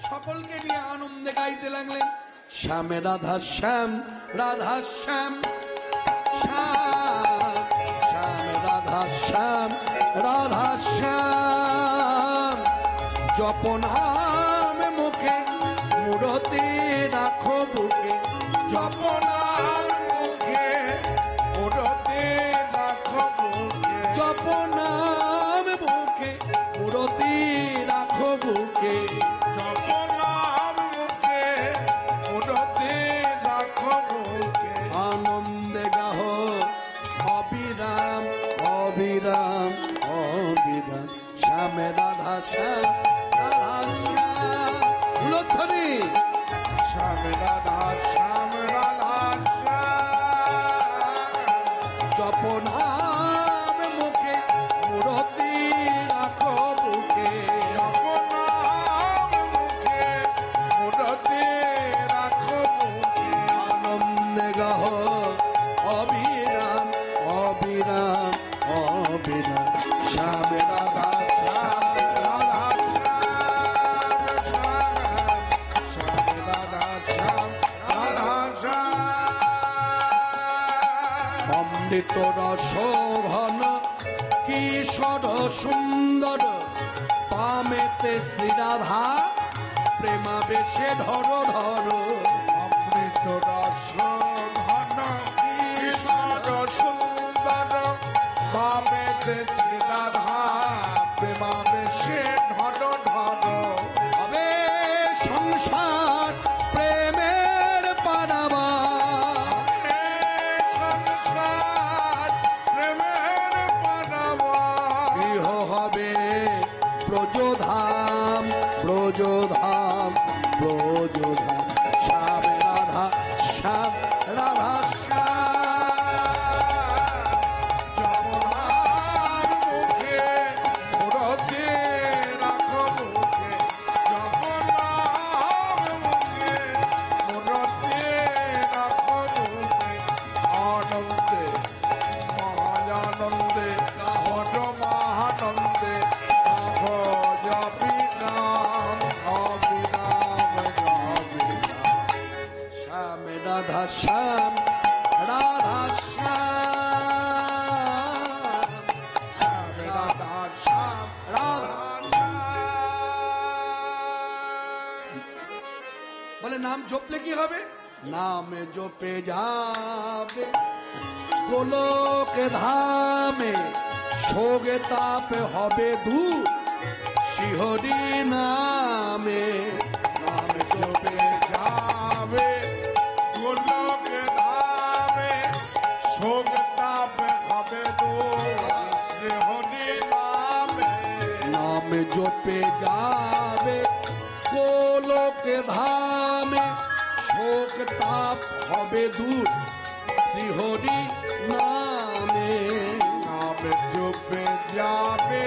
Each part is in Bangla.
সকলকে নিয়ে আনন্দে গাইতে লাগলেন। শ্যামে রাধা শ্যাম, রাধা শ্যাম, শ্যাম শ্যামে রাধা শ্যাম, রাধা শ্যাম। জপনাম মুখে মূরতি রাখো বুকে, জপনাম মুখে মূরতি রাখো বুকে, জপনাম মুখে মূরতি রাখো বুকে। জপনাম মুখে মূরতি রাখো বুকে। আনন্দে গাহ অবিরাম, অবিরাম, অবিরাম। শ্যামে রাধা শ্যাম, রাধা শ্যাম। উলধ্বনি শ্যাম রাধা শ্যাম, রাধা শ্যাম। জপনাম মুখে মূরতি রাখো বুকে, জপনাম মুখে মূরতি রাখো বুকে। আনন্দে গাহ অবিরাম, অবিরাম, অবিরাম। শ্যামে রাধা শ্যাম রাধা শ্যাম, শ্যাম রাধা শ্যাম, রাধা শ্যাম। অমৃত রস ঘন কিশোর সুন্দর, পামেতে শ্রীরাধা প্রেমাবেশে ধর ধর। অমৃত রস ঘন কিশোর সুন্দর, পামেতে শ্রীরাধা প্রেমাবেশে ধর ধর। হবে সংসার প্রেমের পারাবা, সংসার প্রেমের পারাবা। গৃহ হবে ব্রজধাম, ব্রজধাম, ব্রজধাম। শ্যাম রাধা শ্যাম, রাধা শ্যাম। জপনার মুখে মূরতি রাখো বুকে, জপনার মুখে মূরতি রাখো বুকে। আনন্দে মহানন্দে বড় মহানন্দে গাহ জপি নাম, অবিরাম অবিরাম। শ্যাম রাধা শ্যাম, রাধা শ্যাম। শ্যাম রাধা শ্যাম, রাধা শ্যাম। বলে নাম জপলে কি হবে? নামে জপে যাবে গোলক ধামে, সোগে তাপে হবে দূর শিহরি নামে। নামে জপে যাবে গোলক ধামে, শোক তাপ হবে দূর শ্রীহরি নামে। নামে জপে যাবে গোলক ধামে, শোক তাপ হবে দূর শ্রীহরি নামে। নামে জপে যাবে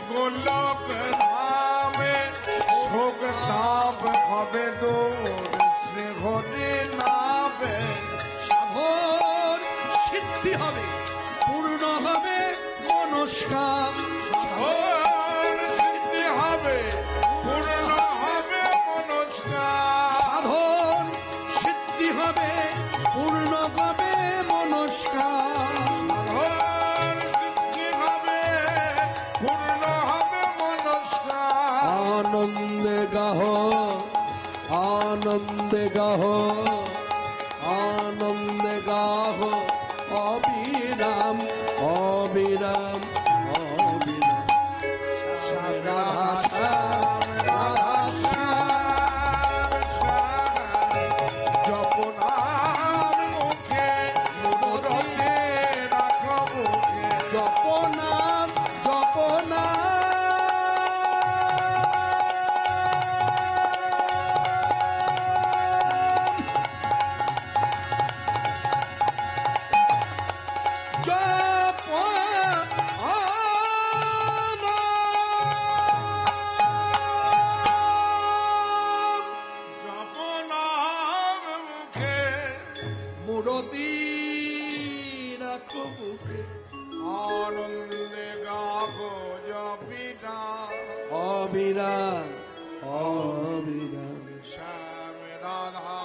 গোলক ধামে, শোক তাপ হবে দূর শ্রীহরি নামে। সাধন সিদ্ধি হবে, পূর্ণ হবে মনস্কাম। সাধন সিদ্ধি হবে, পূর্ণ হবে মনস্কার। সাধন সিদ্ধি হবে, পূর্ণ হবে মনস্কাম। সাধন সিদ্ধি হবে, পূর্ণ হবে মনস্কার। আনন্দে গাহ, আনন্দে গাহ, আনন্দে গাহ অবিরাম, অবিরাম, অবিরাম। শ্যাম রাধা শ্যাম, রাধা শ্যাম। জপনার মুখে মূরতি রাখো বুকে, জপনাম, জপনাম। জপনার মুখে মূরতি রাখো বুকে, আনন্দে গাবো জপিনা, অবিরাম, অবিরাম শ্যাম রাধা